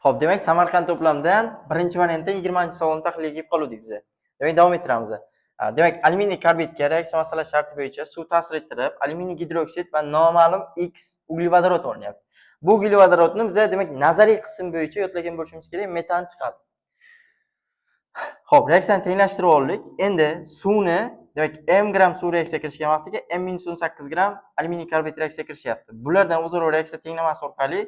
Xo'p, demak, Samarqand to'plamidan birinchi variantda 20-savolni tahlil qilib qoldik biz. Demak, davom ettiramiz. Demak, alyuminiy karbidga reaksiya masalasi sharti bo'yicha suv ta'sir ettirib, alyuminiy gidroksid va noma'lum X uglevodorod o'rnayapti. Bu uglevodorodni biz demak nazariy qism bo'yicha yodlagan bo'lishimiz kerak, metan chiqadi. Xo'p, reaksiyani tenglashtirib oldik. Endi suvni, demak, m gram suv reaksiyaga kirishgan vaqtiga m-18 gram alyuminiy karbid reaksiyaga kirishyapti. Bulardan o'zaro reaksiya tenglamasi orqali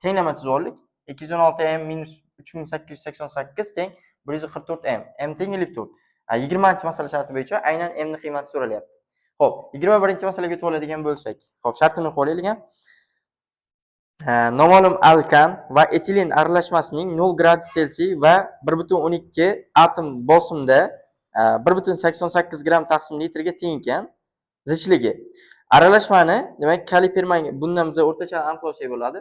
tenglama tuzib oldik. 216 m minus 3888 teng 144 m. M teng 54. 20-masala sharti bo'yicha aynan m ni qiymati so'ralyapti. Xo'p, 21-masalaga o'tib oladigan bo'lsak. Xo'p, shartini qo'llaylik. Noma'lum alkan va etilen aralashmasining 0 gradus Selsiy va 1,12 atom bosimda 1,88 gram taqsim litrga teng ekan. Zichligi. Aralashmani, demak, kalipermanga bundan biz o'rtacha aniqlovsak bo'ladi.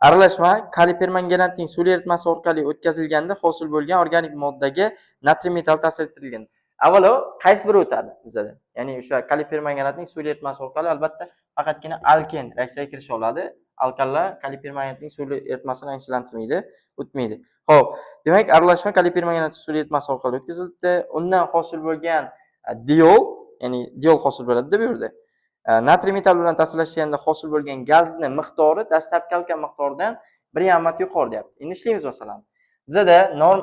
Aralashma kalipermanganatning suvli eritmasi orqali o'tkazilganda hosil bo'lgan organik moddaga natriy metal ta'sir ettirilgan. Avvalo qaysi biri o'tadi bizda? Ya'ni o'sha kalipermanganatning suvli eritmasi orqali albatta faqatgina alken reaksiyaga kirisha oladi. Alkanlar kalipermanganatning suvli eritmasini akslantirmaydi, o'tmaydi. Xo'p, demak, aralashma kalipermanganatning suvli eritmasi orqali o'tkazildi. Undan hosil bo'lgan diol, ya'ni diol hosil bo'ladi deb bu yerda. Natriy metal bilan ta'sirlashganda hosil bo'lgan gazni miqdori dastlabki alkan miqdoridan 1,5 yuqori deyapti. Endi ishlaymiz masalan. Bizda norm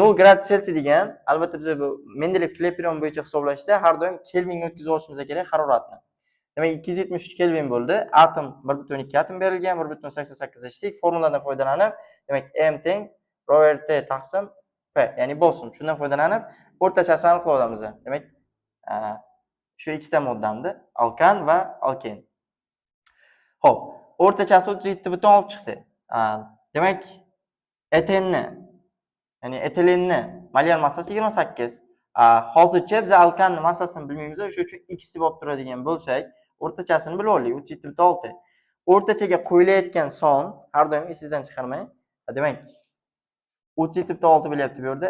0 gradus Selsiy degan, albatta biz bu Mendeleyev Clapeyron bo'yicha hisoblashda har doim kelvinga o'tkazib olishimiz kerak haroratni. Demak, 273 kelvin bo'ldi. Atom 1,2 atom berilgan, 1,88 ishlik formuladan foydalanib, demak, m teng ρRT taqsim p, ya'ni bosim. Shundan foydalanib o'rtachasini aniqlab olamiz. Demak, shu ikkita moddani alkan va alken. Xo'p, o'rtachasi 37,6 chiqdi. Demak, etenni, ya'ni etilenni molyar massasi 28. Hozircha biz alkanni massasini bilmaymiz, shuning uchun x deb olib turadigan bo'lsak, o'rtachasini bilib olaylik, 37,6. O'rtachaga qo'yilayotgan son har doim esingizdan chiqarmang. Demak, 37,6 bo'lyapti bu yerda.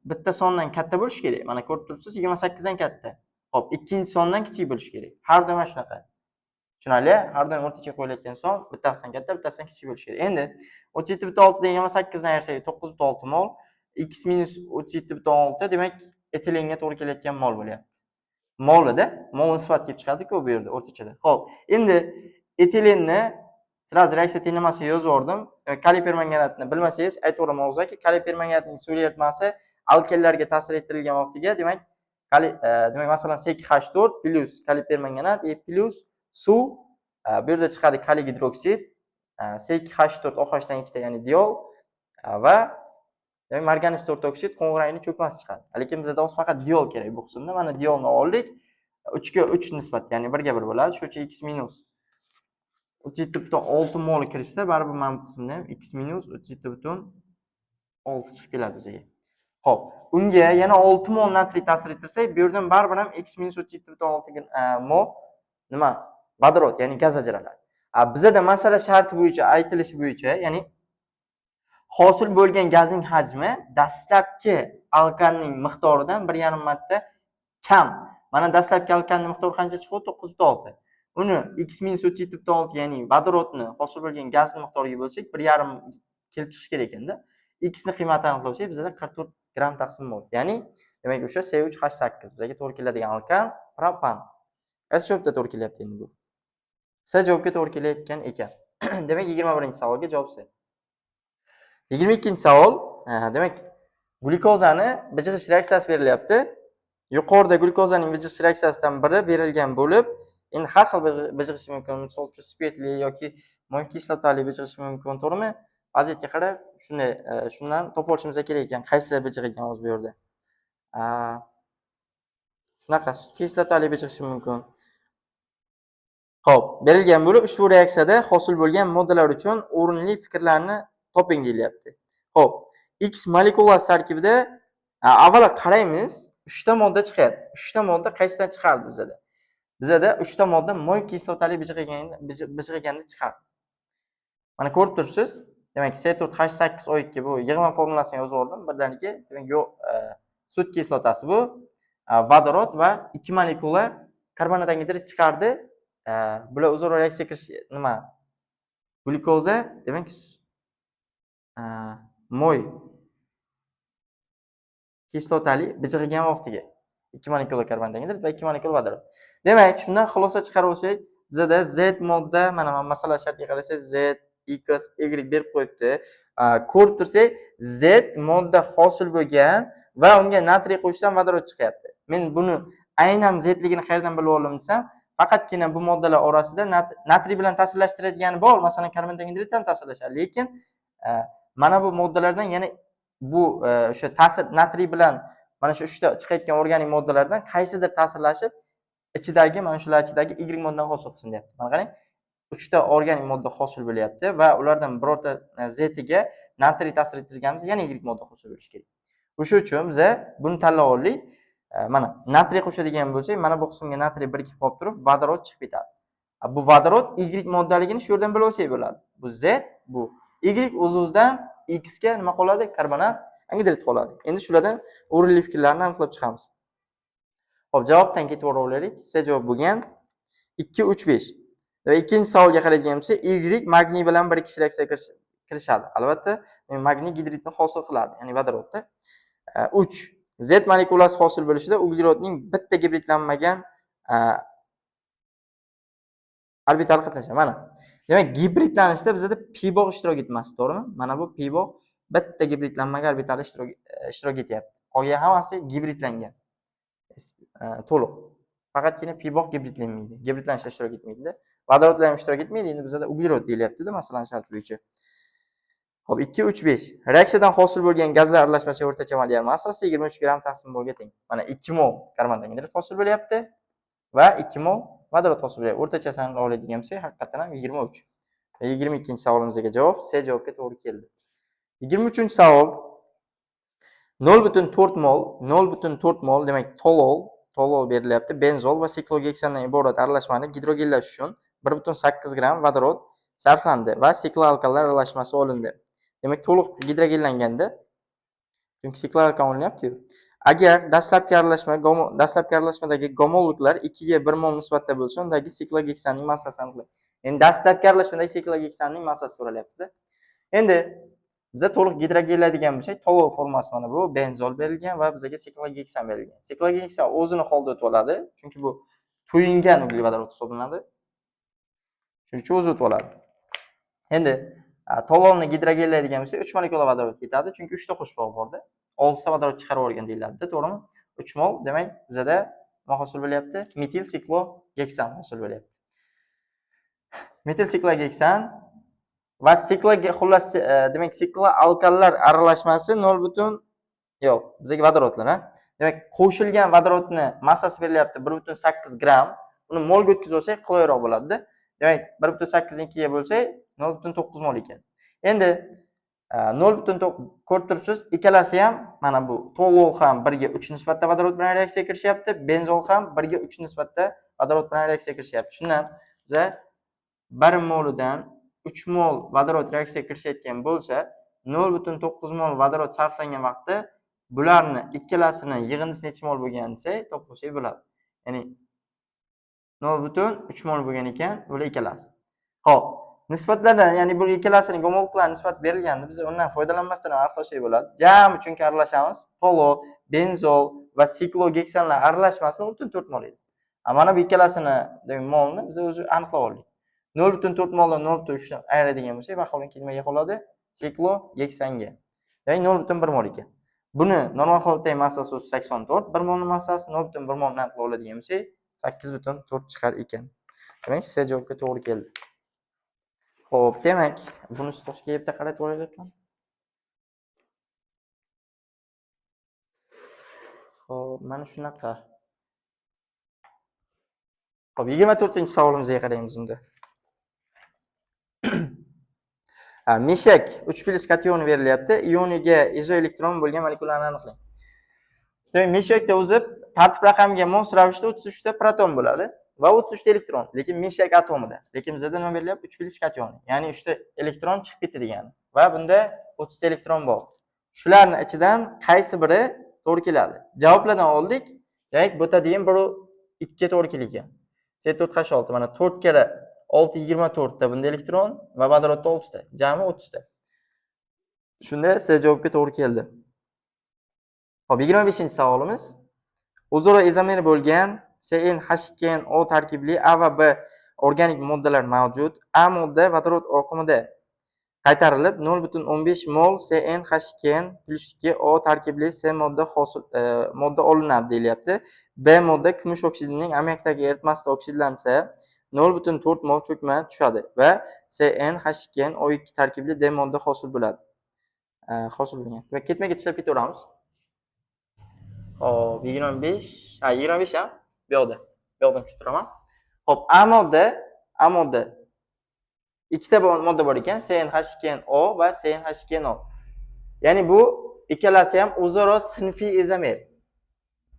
Bitta sondan katta bo'lish kerak. Mana ko'rib turibsiz, 28 dan katta. Xo'p, ikkinchi sondan kichik bo'lish kerak. Har doim shunaqa. Tushunarli? Har doim o'rtacha qo'yilayotgan son bittasidan katta, bittasidan kichik bo'lish kerak. Endi 37,6 dan 28 dan ayirsak 9,6 mol, x minus 37,6 demak etilenga to'g'ri kelayotgan mol bo'lyapti. Molida, mol nisbat kelib chiqadi-ku bu yerda o'rtachada. Xo'p, endi etilenni sirasi reaksiya tenglamasiga yozib yubordim. Kalipermanganatni bilmasangiz aytaveraman o'zaki, kalipermanganatning suvli eritmasi alkenlarga ta'sir ettirilgan vaqtiga, demak, masalan C2H4 plus kalipermanganat plus suv, bu yerda chiqadi kaliy gidroksid, C2H4 OH dan ikkita, ya'ni diol va demak marganiz 4 oksid qo'ng'irayni cho'kmasi chiqadi. Lekin bizda hozir faqat diol kerak bu qismda. Mana diolni oldik. 3 ga 3 nisbat, ya'ni 1 ga 1 bo'ladi. Shuning x minus 37,6 mol kirishsa, baribir mana bu qismda ham x minus 37,6 chiqib keladi bizga. Xo'p, unga yana 6 mol natriy ta'sir ettirsak, bu yerdan baribir ham x minus 37,6 mol nima? Vodorod, ya'ni gaz ajraladi. Bizda masala sharti bo'yicha aytilishi bo'yicha, ya'ni hosil bo'lgan gazning hajmi dastlabki alkanning miqdoridan 1,5 marta kam. Mana dastlabki alkanning miqdori qancha chiqdi? 9,6. Uni x minus 37,6, ya'ni vodorodni hosil bo'lgan gazning miqdoriga bo'lsak, 1,5 kelib chiqish kerak ekanda. X ni qiymatini aniqlovsak, bizda 44 gram taqsim mol. Ya'ni demak o'sha C3H8 bizga to'g'ri keladigan alkan propan. Qaysi javobga to'g'ri kelyapti endi bu? C javobga to'g'ri kelayotgan ekan. Demak, 21-savolga javob C. 22-savol, demak, glyukozani bijg'ish reaksiyasi berilyapti. Yuqorida glyukozaning bijg'ish reaksiyasidan biri berilgan bo'lib, endi har xil bijg'ishi mumkin, misol uchun spirtli yoki moy kislotali bijg'ishi mumkin, to'g'rimi? Vaziyatga qarab shundan topib olishimiz kerak ekan, qaysi bijg'igan hozir bu yerda. Shunaqa sut kislotali bijg'ishi mumkin. Xo'p, berilgan bo'lib, ushbu reaksiyada hosil bo'lgan moddalar uchun o'rinli fikrlarni toping deyilyapti. Xo'p, X molekulasi tarkibida avvalo qaraymiz, 3 ta modda chiqyapti. 3 ta modda qaysidan chiqardi bizda? Bizda 3 ta modda moy kislotali bijg'iganda chiqardi. Mana ko'rib turibsiz. Demak, C4H8O2 bu yig'ma formulasini yozib oldim. Birdaniga, demak, yo'q, sut kislotasi bu, vodorod va 2 molekula karbonat angidrid chiqardi. Bular o'zaro reaksiya qilish glyukoza demak moy kislotali bijg'igan vaqtiga 2 molekula karbon dioksid va 2 molekula vodorod. Demak, shundan xulosa chiqarib olsak, bizda Z modda mana masala shartiga qarasak Z, X, Y berib qo'yibdi. Ko'rib tursak, Z modda hosil bo'lgan va unga natriy qo'shsam vodorod chiqyapti. Men buni aynan Zligini qayerdan bilib oldim desam, faqatgina bu moddalar orasida natriy bilan ta'sirlashtiradigan bor, masalan karbon dioksid ham ta'sirlashadi, lekin mana bu moddalardan yana bu o'sha ta'sir natriy bilan mana shu 3 ta chiqayotgan organik moddalardan qaysidir ta'sirlashib ichidagi mana shular ichidagi Y modda hosil qilsin deyapti. Mana qarang, 3 ta organik modda hosil bo'lyapti va ulardan birorta Zga natriy ta'sir ettirganimizda yana Y modda hosil bo'lishi kerak. O'sha uchun biz buni tanlab oldik. Mana natriy qo'shadigan bo'lsak, mana bu qismga natriy birikib qolib turib, vodorod chiqib ketadi. Bu vodorod Y moddaligini shu yerdan bilib olsak bo'ladi. Bu Z, bu Y o'z-o'zidan X ga nima qoladi? Karbonat angidrid qoladi. Endi shulardan o'rinli fikrlarni aniqlab chiqamiz. Xo'p, javobdan ketaveravering. C javob bo'lgan 2, 3, 5. Va ikkinchi savolga qaraydigan bo'lsak, Y magniy bilan birikkish reaksiyaga kirishadi. Albatta, magniy gidridni hosil qiladi, ya'ni vodorodda. 3. Z molekulasi hosil bo'lishida uglerodning bitta gibridlanmagan orbital qatnashadi. Mana. Demak, gibridlanishda bizda pi bog' ishtirok etmasdi, to'g'rimi? Mana bu pi bog' bitta gibridlanmagan orbital ishtirok etyapti. Qolgan hammasi gibridlangan. To'liq. Faqatgina pi bog' gibridlanmaydi. Gibridlanishda ishtirok etmaydi. Vodorodlar ham ishtirok etmaydi. Endi bizda uglerod deyilyapti-da, masalan, shart bo'yicha. Xo'p, 2, 3, 5. Reaksiyadan hosil bo'lgan gazlar aralashmasining o'rtacha molekyular massasi 23 gram taqsim molga teng. Mana 2 mol karbon dioksid hosil bo'lyapti va 2 mol vodorod hosil bo'lyapti. O'rtachasini oladigan bo'lsak, haqiqatan ham 23. 22-savolimizga javob C javobga to'g'ri keldi. 23-savol 0.4 mol, 0.4 mol demak tolol berilyapti. Benzol va siklogeksandan iborat aralashmani gidrogenlash uchun 1.8 gram vodorod sarflandi va sikloalkanlar aralashmasi olindi. Demak, to'liq gidrogenlanganda, chunki sikloalkan olinyapti-ku. Agar dastlabki aralashmadagi gomoliklar 2 ga 1 mol nisbatda bo'lsa, undagi siklogeksanning massasini aniqlaymiz. Endi dastlabki aralashmadagi siklogeksanning massasi so'ralyapti. Endi biza to'liq gidrogenlaydigan bo'lsak, tolol formasi mana bu benzol berilgan va bizga siklogeksan berilgan. Siklogeksan o'zini holda o'tib oladi, chunki bu to'yingan uglevodorod hisoblanadi. Shuning uchun o'zi o'tib oladi. Endi tololni gidrogenlaydigan bo'lsak, 3 molekula vodorod ketadi, chunki 3 ta qo'shbog' borda. 6 ta vodorod chiqarib olgan deyiladi, to'g'rimi? 3 mol, demak, bizda nima hosil bo'lyapti? Metil siklogeksan hosil bo'lyapti. Metil siklogeksan va xullas demak sikloalkanlar aralashmasi 0. Yo'q, bizga vodorodlar, ha. Demak, qo'shilgan vodorodni massasi berilyapti 1.8 gram. Uni molga o'tkazib olsak, qulayroq bo'ladi-da. Demak, 1.8 ni 2 ga bo'lsak, 0.9 mol ekan. Endi 0.9 ko'rib turibsiz, ikkalasi ham mana bu tolol ham 1 ga 3 nisbatda vodorod bilan reaksiyaga kirishyapti, benzol ham 1 ga 3 nisbatda vodorod bilan reaksiyaga kirishyapti. Shundan biza 1 molidan 3 mol vodorod reaksiyaga kirishayotgan bo'lsa, 0.9 mol vodorod sarflangan vaqtda bularni ikkalasini yig'indisi necha mol bo'lganini desak, topib bo'ladi. Ya'ni 0.3 mol bo'lgan ekan, bular ikkalasi. Xo'p, nisbatlardan, ya'ni bu ikkalasining gomoliklar nisbat berilganda biz undan foydalanmasdan aniqlasak bo'ladi. Jami chunki aralashamiz, tolol, benzol va siklogeksanlar aralashmasini 0.4 mol edi. Mana bu ikkalasini demak molni biz o'zi aniqlab oldik. 0.4 moldan 0.3 dan ayiradigan bo'lsak, vaholanki nimaga qoladi? Siklogeksanga. Ya'ni 0.1 mol ekan. Buni normal holatdagi massasi 84, 1 molning massasi 0.1 mol bilan aniqlab oladigan bo'lsak, 8.4 chiqar ekan. Demak, C javobga to'g'ri keldi. Xo'p, demak, buni stosga yerda qarab olaylik. Xo'p, mana shunaqa. Xo'p, 24-savolimizga qaraymiz unda. Meshak 3+ kationi berilyapti. Ioniga izoelektron bo'lgan molekulalarni aniqlang. Demak, meshakda o'zi tartib raqamiga mos ravishda 33 ta proton bo'ladi va 33 ta elektron, lekin meshak atomida. Lekin bizda nima berilyapti? 3+ kationi, ya'ni 3 ta elektron chiqib ketdi degani. Va bunda 30 ta elektron bor. Shularning ichidan qaysi biri to'g'ri keladi? Javoblardan oldik. Demak, bu yerda degan biri 2 ga to'g'ri kelgan. C4H6 mana 4 kara 624 ta bunda elektron va vodorodda 6 ta, jami 30 ta. Shunda C javobga to'g'ri keldi. Xo'p, 25-savolimiz. O'zaro izomer bo'lgan CnH2NO tarkibli A va B organik moddalar mavjud. A modda vodorod oqimida qaytarilib 0,15 mol CnH2n+2O tarkibli C modda olinadi deyilyapti. B modda kumush oksidining ammoniakdagi eritmasida oksidlansa 0,4 mol cho'kma tushadi va CnH2NO2 tarkibli D modda hosil bo'ladi. Hosil bo'lgan. Va ketma-ket ishlab ketaveramiz. Hop, 25 ha? Bu yoqda tushuntiraman. Hop, A modda ikkita modda bor ekan, CnH2NO va CnH2NO. Ya'ni bu ikkalasi ham o'zaro sinfiy izomer.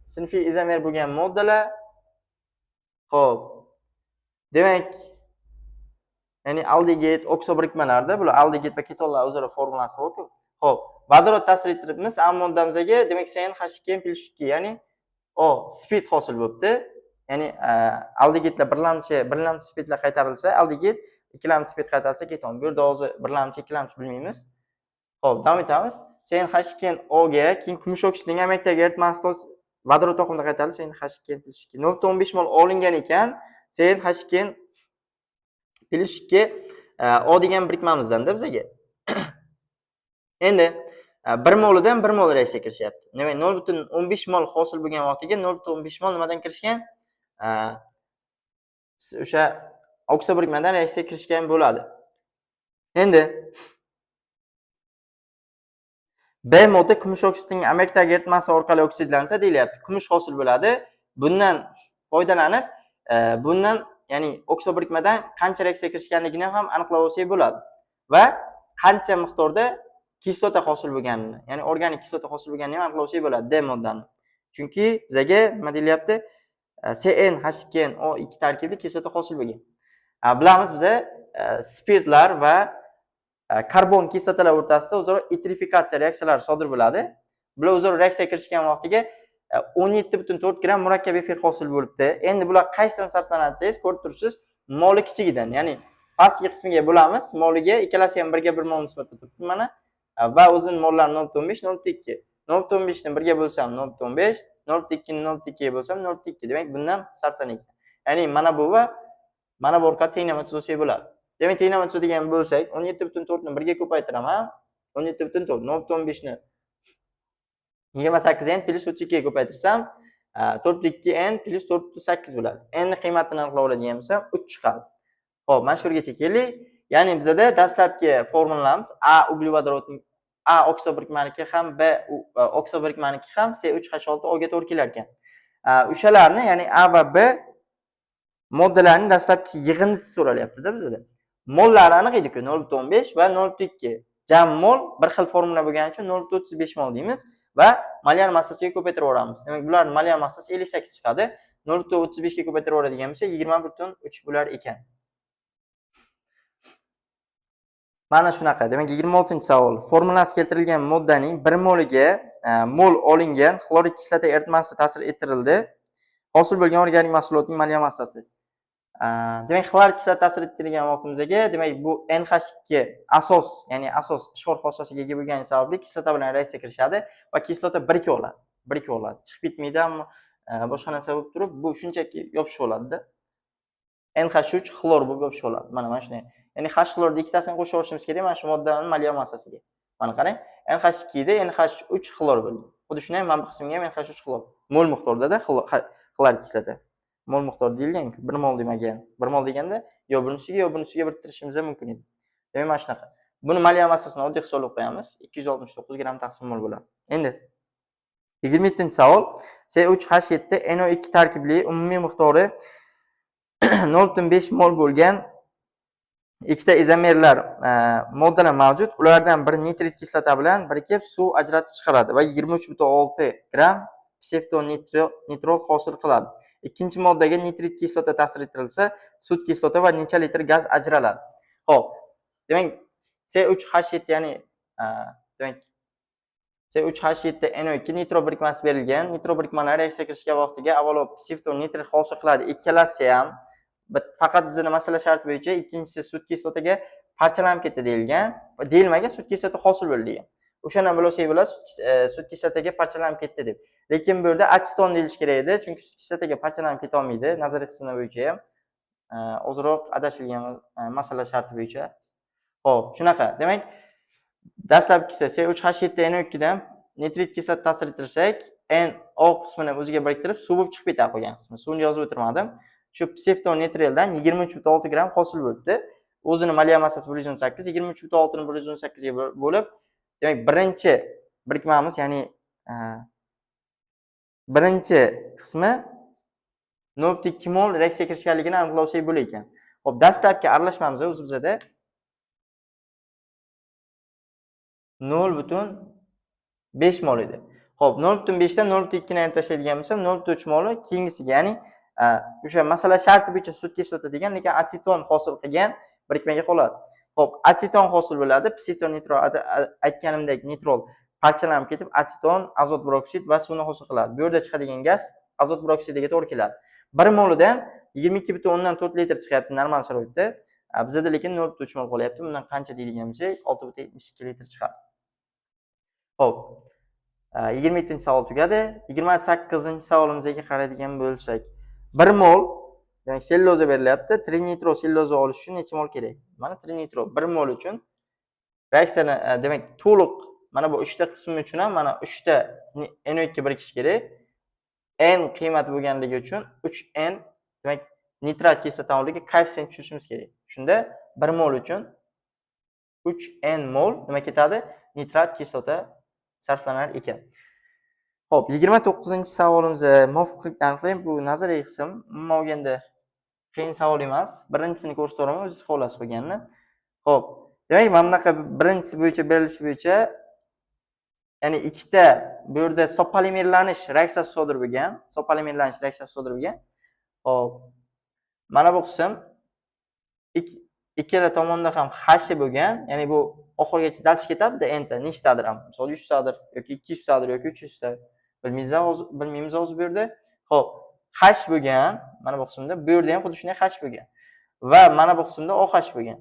Sinfiy izomer bo'lgan moddalar. Hop. Demak, ya'ni aldegid, oksobirikmalarda bular aldegid va ketonlar o'zaro formulasi bor-ku. Hop, vodorod ta'sir ettiribmiz A moddamizga, demak CnH2n+2, ya'ni O spid hosil bo'libdi. Ya'ni aldegidlar birlamchi spidlar qaytarilsa, aldegid, ikkilamchi spid qaytarilsa keton. Bu yerda hozir birlamchi, ikkilamchi bilmaymiz. Hop, davom etamiz. CnH2NO ga keyin kumush oksidining ammoniakdagi eritmasida vodorod oqimida qaytarilib CnH2n+2 0,15 mol olingan ekan, CnH2n+2 O degan birikmamizdan-da bizga. Endi 1 molidan 1 mol reaksiya kirishyapti. Demak, 0,15 mol hosil bo'lgan vaqtiga 0,15 mol nimadan kirishgan? O'sha oksobirikmadan reaksiya kirishgan bo'ladi. Endi B modda kumush oksidining ammoniakdagi eritmasi orqali oksidlansa deyilyapti. Kumush hosil bo'ladi. Bundan foydalanib, bundan ya'ni oksobirikmadan qancha reaksiya kirishganligini ham aniqlab olsak bo'ladi va qancha miqdorda kislota hosil bo'lganini, ya'ni organik kislota hosil bo'lganini ham aniqlab olsak bo'ladi D moddani. Chunki bizga nima deyilyapti? CnH2NO2 tarkibli kislota hosil bo'lgan. Bilamiz biz spirtlar va karbon kislotalar o'rtasida o'zaro itrifikatsiya reaksiyalari sodir bo'ladi. Bular o'zaro reaksiya kirishgan vaqtiga 17,4 gram murakkab efir hosil bo'libdi. Endi bular qaysidan sarflanadi desangiz, ko'rib turibsiz, moli kichigidan, ya'ni pastki qismiga bo'lamiz, moliga ikkalasi ham 1 ga 1 mol nisbatda turibdi mana. Va o'zining mollari 0,15, 0,2. 0,15 ni 1 ga bo'lsam 0,15, 0,2 ni 0,2 ga bo'lsam 0,2. Demak, bundan sarflanadi. Ya'ni mana bu va mana bu orqali tenglama tuzsak bo'ladi. Demak, tenglama tuzadigan bo'lsak, 17,4 ni 1 ga ko'paytiraman. 17,4 0,15 ni 28n plus 32 ga ko'paytirsam 4,2n plus 4,8 bo'ladi. n ni qiymatini aniqlab oladigan bo'lsam 3 chiqadi. Xo'p, mana shu yergacha keldik. Ya'ni bizda dastlabki formulamiz A uglevodorodning A oksobirikmaniki ham B oksobirikmaniki ham C3H6O ga to'g'ri kelar ekan. O'shalarni, ya'ni A va B moddalarning dastlabki yig'indisi so'ralyapti-da bizda. Mollari aniq edi-ku, 0,15 va 0,2. Jam mol bir xil formula bo'lgani uchun 0,35 mol deymiz va molyar massasiga ko'paytiraveramiz. Demak, bularning molyar massasi 58 chiqadi. 0,35 ga ko'paytiraveradigan bo'lsa 20,3 bo'lar ekan. Mana shunaqa. Demak, 26-savol. Formulasi keltirilgan moddaning 1 moliga mol olingan xlorik kislota eritmasi ta'sir ettirildi. Hosil bo'lgan organik mahsulotning molyar massasi. Demak, xlorik kislota ta'sir ettirilgan vaqtimizga, demak, bu NH2 asos, ya'ni asos ishg'ol xossasiga ega bo'lgani sababli kislota bilan reaksiya kirishadi va kislota birikib oladi. Chiqib ketmaydimi, boshqa narsa bo'lib turib, bu shunchaki yopishib oladi-da. NH3 xlor bo'lib yopishib oladi. Mana shunday. Ya'ni H xlorni ikkitasini qo'shib olishimiz kerak mana shu moddaning molyar massasiga. Mana qarang, NH2 da NH3 xlor bo'ldi. Xuddi shunday mana bu qismga ham NH3 xlor. Mol miqdorda xlorik kislota. Mol miqdor deyilgan-ku, 1 mol demagan. 1 mol deganda yo bunisiga biriktirishimiz ham mumkin edi. Demak, mana shunaqa. Buni molyar massasini oddiy hisoblab qo'yamiz. 269 gram taqsim mol bo'ladi. Endi 27-savol. C3H7NO2 tarkibli umumiy miqdori 0,5 mol bo'lgan ikkita izomerlar moddalar mavjud. Ulardan biri nitrit kislota bilan birikib suv ajratib chiqaradi va 23,6 gram psevdonitrol hosil qiladi. Ikkinchi moddaga nitrit kislota ta'sir ettirilsa, sut kislota va necha litr gaz ajraladi. Xo'p, demak C3H7 ya'ni demak C3H7NO2 nitro birikmasi berilgan. Nitro birikmalari reaksiya kirishgan vaqtiga avvalo psevdonitrit hosil qiladi. Ikkalasi ham Faqat bizning masala sharti bo'yicha ikkinchisi sut kislotaga parchalanib ketdi deyilgan. Deyilmagan, sut kislota hosil bo'ldi degan. O'shani bilsak bo'ladi, sut kislotaga parchalanib ketdi deb. Lekin bu yerda aseton deyilish kerak edi, chunki sut kislotaga parchalanib keta olmaydi. Nazariy qismi bo'yicha ham ozroq adashilgan masala sharti bo'yicha. Xo'p, shunaqa. Demak, dastlabkisi C3H7NO2 dan nitrit kislota ta'sir ettirsak, NO qismini o'ziga biriktirib, suv bo'lib chiqib ketadi qolgan qismi. Suvni yozib o'tirmadim. Shu psevdonitrildan 23.6 gram hosil bo'libdi. O'zini moliya massasi 118, 23.6 ni 118 ga bo'lib, demak, birinchi birikmamiz, ya'ni birinchi qismi 0.2 mol reaksiya kirishganligini aniqlovchi bo'lar ekan. Xo'p, dastlabki aralashmamiz o'zi bizada 0.5 mol edi. Xo'p, 0.5 dan 0.2 ni ayirib tashlaydigan bo'lsam, 0.3 moli keyingisiga, ya'ni o'sha masala sharti bo'yicha sut kislota degan, lekin aseton hosil qilgan birikmaga qoladi. Xo'p, aseton hosil bo'ladi. Psevdonitrol aytganimdek nitrol parchalanib ketib, aseton, azot peroksid va suvni hosil qiladi. Bu yerda chiqadigan gaz azot peroksidiga to'g'ri keladi. 1 molidan 22.4 litr chiqyapti normal sharoitda. Bizda lekin 0.3 mol qolyapti. Bundan qancha deydigan bo'lsak, 6.72 litr chiqadi. Xo'p, 27-savol tugadi. 28-savolimizga qaraydigan bo'lsak, 1 mol, demak, selluloza berilyapti. Trinitro selluloza olish uchun necha mol kerak? Mana trinitro 1 mol uchun reaksiyani, demak, to'liq mana bu 3 ta qismi uchun ham mana 3 ta NO2 birikish kerak. N qiymat bo'lganligi uchun 3N, demak, nitrat kislotaligi koeffitsient tushirishimiz kerak. Shunda 1 mol uchun 3N mol nima ketadi? Nitrat kislota sarflanar ekan. Xo'p, 29-savolimizda muvofiqlikni aniqlaymiz. Bu nazariy qism. Umuman olganda qiyin savol emas. Birinchisini ko'rsatiraman, o'zingiz qo'llasiz qolganini. Xo'p, demak, mana bunaqa birinchisi bo'yicha berilishi bo'yicha, ya'ni ikkita bu yerda sopolimerlanish reaksiyasi sodir bo'lgan. Sopolimerlanish reaksiyasi sodir bo'lgan. Xo'p, mana bu qism ikkala tomonda ham H bo'lgan, ya'ni bu oxirigacha dalch ketadi-da, enta nechtadir ham. Misol 100 tadir yoki 200 tadir yoki 300 ta. Bilmaymiz hozir bu yerda. Xo'p, H bo'lgan, mana bu qismda, bu yerda ham xuddi shunday H bo'lgan. Va mana bu qismda OH bo'lgan.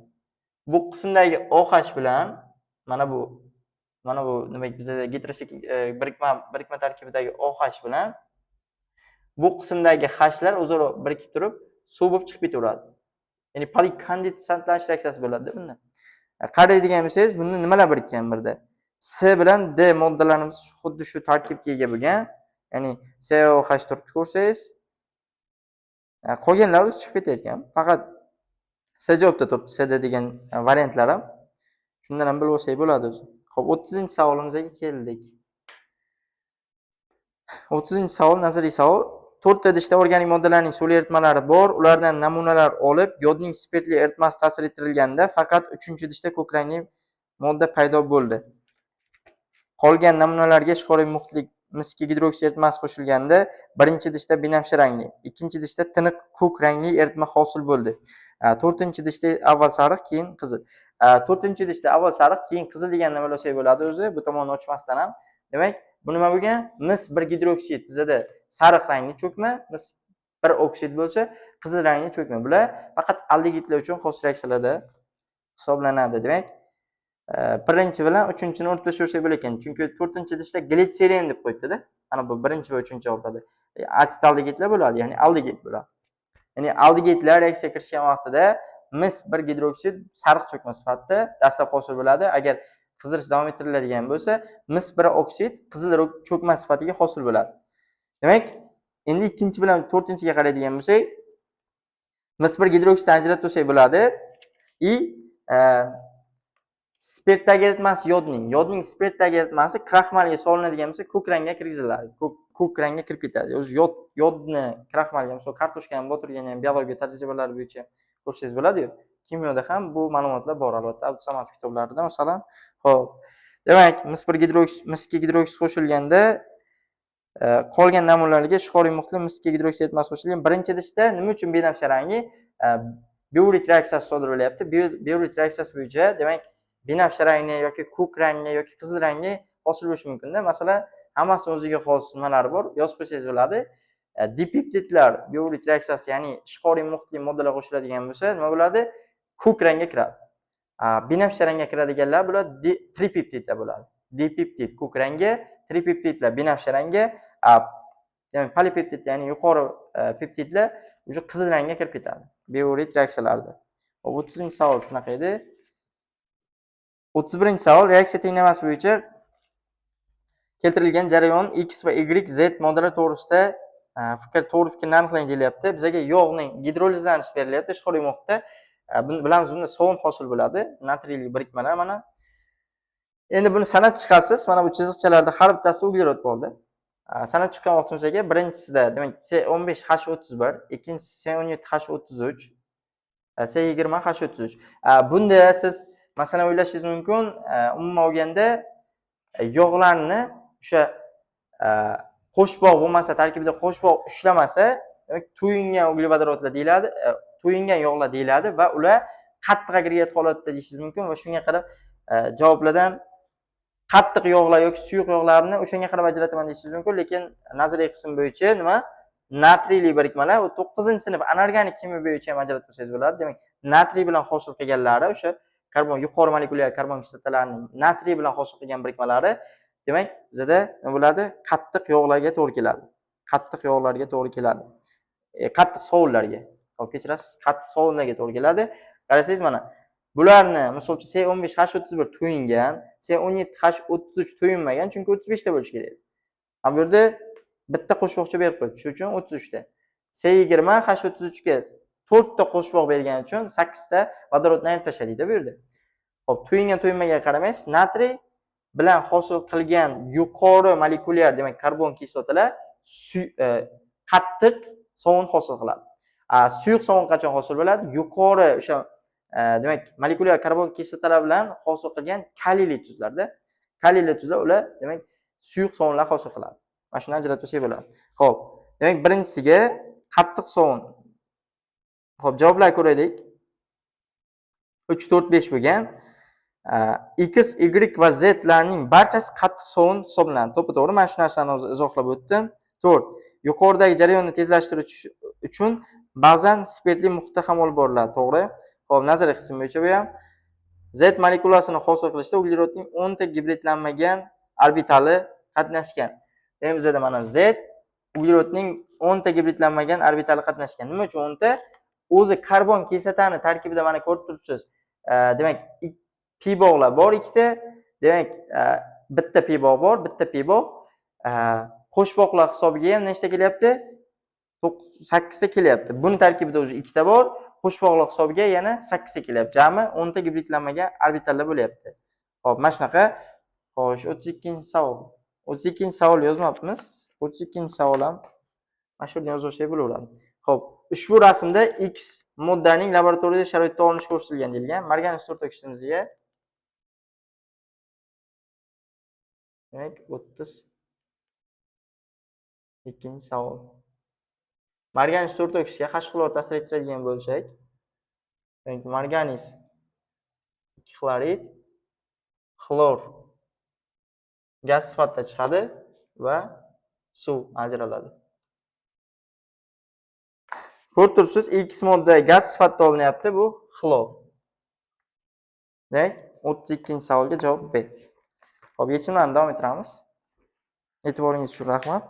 Bu qismdagi OH bilan mana bu nima bizda heterosiklik birikma tarkibidagi OH bilan bu qismdagi H'lar o'zaro birikib turib, suv bo'lib chiqib ketaveradi. Ya'ni polikondensatlash reaksiyasi bo'ladi bunda. Qaraydigan bo'lsangiz, bunda nimalar birikkan birda? C bilan D moddalarimiz xuddi shu tarkibga ega bo'lgan. Ya'ni COH4 ni ko'rsangiz, qolganlari o'zi chiqib ketayotgan. Faqat C javobda turibdi, CD degan variantlar ham. Shundan ham bilib olsak bo'ladi o'zi. Xo'p, 30-savolimizga keldik. 30-savol nazariy savol. 4 ta idishda organik moddalarning suvli eritmalari bor. Ulardan namunalar olib, yodning spirtli eritmasi ta'sir ettirilganda faqat 3-idishda ko'k rangli modda paydo bo'ldi. Qolgan namunalarga ishqoriy muxlik miski gidroksid eritmasi qo'shilganda, birinchi idishda binafsha rangli, ikkinchi idishda tiniq ko'k rangli eritma hosil bo'ldi. 4-idishda avval sariq, keyin qizil. 4-idishda avval sariq, keyin qizil degan nima bo'lsa bo'ladi o'zi, bu tomonni ochmasdan ham. Demak, bu nima bo'lgan? Mis 1 gidroksid. Bizda sariq rangli cho'kma, mis 1 oksid bo'lsa, qizil rangli cho'kma. Bular faqat aldegidlar uchun xos reaksiyalarda hisoblanadi. Demak, birinchi bilan 3-ni o'rib tashlasak bo'lar ekan. Chunki 4-idishda glitserin deb qo'yibdi-da. Mana bu birinchi va 3-chi o'rtada. Asetaldegidlar bo'ladi, ya'ni aldegid bo'ladi. Ya'ni aldegidlar reaksiya kirishgan vaqtida mis 1 gidroksid sariq cho'kma sifatida dastlab hosil bo'ladi. Agar qizirish davom ettiriladigan bo'lsa, mis 1 oksid qizil cho'kma sifatiga hosil bo'ladi. Demak, endi ikkinchi bilan 4-ga qaraydigan bo'lsak, mis 1 gidroksidni ajratib olsak bo'ladi. Spirtdagi eritmasi yodning spirtdagi eritmasi kraxmalga solinadigan bo'lsa, ko'k rangga kirgiziladi. Ko'k rangga kirib ketadi. O'zi yodni kraxmalga, misol kartoshkani botirgan ham biologiya tajribalari bo'yicha ko'rsangiz bo'ladi-yu. Kimyoda ham bu ma'lumotlar bor albatta. Abdusamatov kitoblarida masalan. Xo'p. Demak, mis 1 gidroksid, mis 2 gidroksid qo'shilganda qolgan namunalarga ishqoriy muxli mis 2 gidroksid eritmasi qo'shilgan. Birinchi idishda nima uchun binafsha rangi biorit reaksiyasi sodir bo'lyapti? Biorit reaksiyasi bo'yicha, demak, binafsha rangli yoki ko'k rangli yoki qizil rangli hosil bo'lishi mumkin-da. Masalan, hammasi o'ziga xos nimalari bor, yozib qo'ysangiz bo'ladi. dipeptidlar biorit reaksiyasi, ya'ni ishqoriy muxli moddalar qo'shiladigan bo'lsa, nima bo'ladi? Ko'k rangga kiradi. Binafsha rangga kiradiganlar bular tripeptidlar bo'ladi. Dipeptid ko'k rangga, tripeptidlar binafsha rangga, demak polipeptid ya'ni yuqori peptidlar o'sha qizil rangga kirib ketadi biorit reaksiyalarida. 30-savol shunaqa edi. 31-savol reaksiya tenglamasi bo'yicha keltirilgan jarayon X va Y, Z moddalar to'g'risida to'g'ri fikrni aniqlang deyilyapti. Bizga yog'ning gidrolizlanishi berilyapti ishqoriy muhitda. Bilamiz, bunda sovun hosil bo'ladi, natriyli birikmalar mana. Endi buni sanab chiqasiz. Mana bu chiziqchalarda har bittasida uglerod bo'ldi. Sanab chiqqan vaqtimizga birinchisida demak C15H31, ikkinchisi C17H33, C20H33. Bunda siz masalan o'ylashingiz mumkin, umuman olganda yog'larni o'sha qo'shbog' bo'lmasa, tarkibida qo'shbog' ushlamasa, demak to'yingan uglevodorodlar deyiladi, to'yingan yog'lar deyiladi va ular qattiq agregat holatda deyishingiz mumkin va shunga qarab javoblardan qattiq yog'lar yoki suyuq yog'larni o'shanga qarab ajrataman deyishingiz mumkin, lekin nazariy qism bo'yicha nima? Natriyli birikmalar 9-sinf anorganik kimyo bo'yicha ham ajratib olsangiz bo'ladi. Demak, natriy bilan hosil qilganlari o'sha karbon yuqori molekulyar karbon kislotalarining natriy bilan hosil qilgan birikmalari, demak, bizda nima bo'ladi? Qattiq yog'larga to'g'ri keladi. Qattiq yog'larga to'g'ri keladi. Qattiq sovunlarga. Xo'p, kechirasiz, qattiq sovunlarga to'g'ri keladi. Qarasangiz mana bularni misol uchun C15H31 to'yingan, C17H33 to'yinmagan, chunki 35 ta bo'lishi kerak. Bu yerda bitta qo'shboqcha berib qo'yibdi, shuning uchun 33 ta. C20H33 ga 4 ta qo'shboq bergani uchun 8 ta vodorodni ayirib tashlaydi bu yerda. Xo'p, to'yingan to'yinmagan qaramaysiz. Natriy bilan hosil qilgan yuqori molekulyar, demak, karbon kislotalar qattiq sovun hosil qiladi. Suyuq sovun qachon hosil bo'ladi? Yuqori o'sha demak, molekulyar karbon kislotalar bilan hosil qilgan kaliyli tuzlarda. Kaliyli tuzlar ular demak suyuq sovunlar hosil qiladi. Mana shuni ajratib olsak bo'ladi. Xo'p, demak, birinchisiga qattiq sovun. Xo'p, javoblar ko'raylik. 3, 4, 5 bo'lgan. X, Y va Z larning barchasi qattiq sovun hisoblanadi. To'g'ri, mana shu narsani o'zi izohlab o'tdim. 4. Yuqoridagi jarayonni tezlashtirish uchun ba'zan spirtli muhitda ham olib boriladi. To'g'ri. Xo'p, nazariy qism bo'yicha bu ham Z molekulasini hosil qilishda uglerodning 10 ta gibridlanmagan orbitali qatnashgan. Demak, bizda mana Z uglerodning 10 ta gibridlanmagan orbitali qatnashgan. Nima uchun 10 ta? O'zi karbon kislotani tarkibida mana ko'rib turibsiz. Demak, pi bog'lar bor ikkita. Demak, bitta pi bog' bor, bitta pi bog'. Qo'shboqlar hisobiga ham nechta kelyapti? 8 ta kelyapti. Buni tarkibida o'zi ikkita bor. Qo'shboqlar hisobiga yana 8 ta kelyapti. Jami 10 ta gibridlanmagan orbitallar bo'lyapti. Xo'p, mana shunaqa. Xo'sh, 32-savol. 32-savol yozmabmiz. 32-savol ham mana shu yerda yozib olsak bo'laveradi. Xo'p, ushbu rasmda X moddaning laboratoriyada sharoitda olinishi ko'rsatilgan deyilgan. Marganis to'rtoksimizga demak 32-savol. Marganis to'rtoksiga H xlor ta'sir etadigan bo'lsak, demak, marganis 2 xlorid xlor gaz sifatida chiqadi va suv ajraladi. Ko'rib turibsiz, X modda gaz sifatida olinyapti, bu xlor. Demak, 32-savolga javob B. Xo'p, yechimlarni davom ettiramiz. E'tiboringiz uchun rahmat.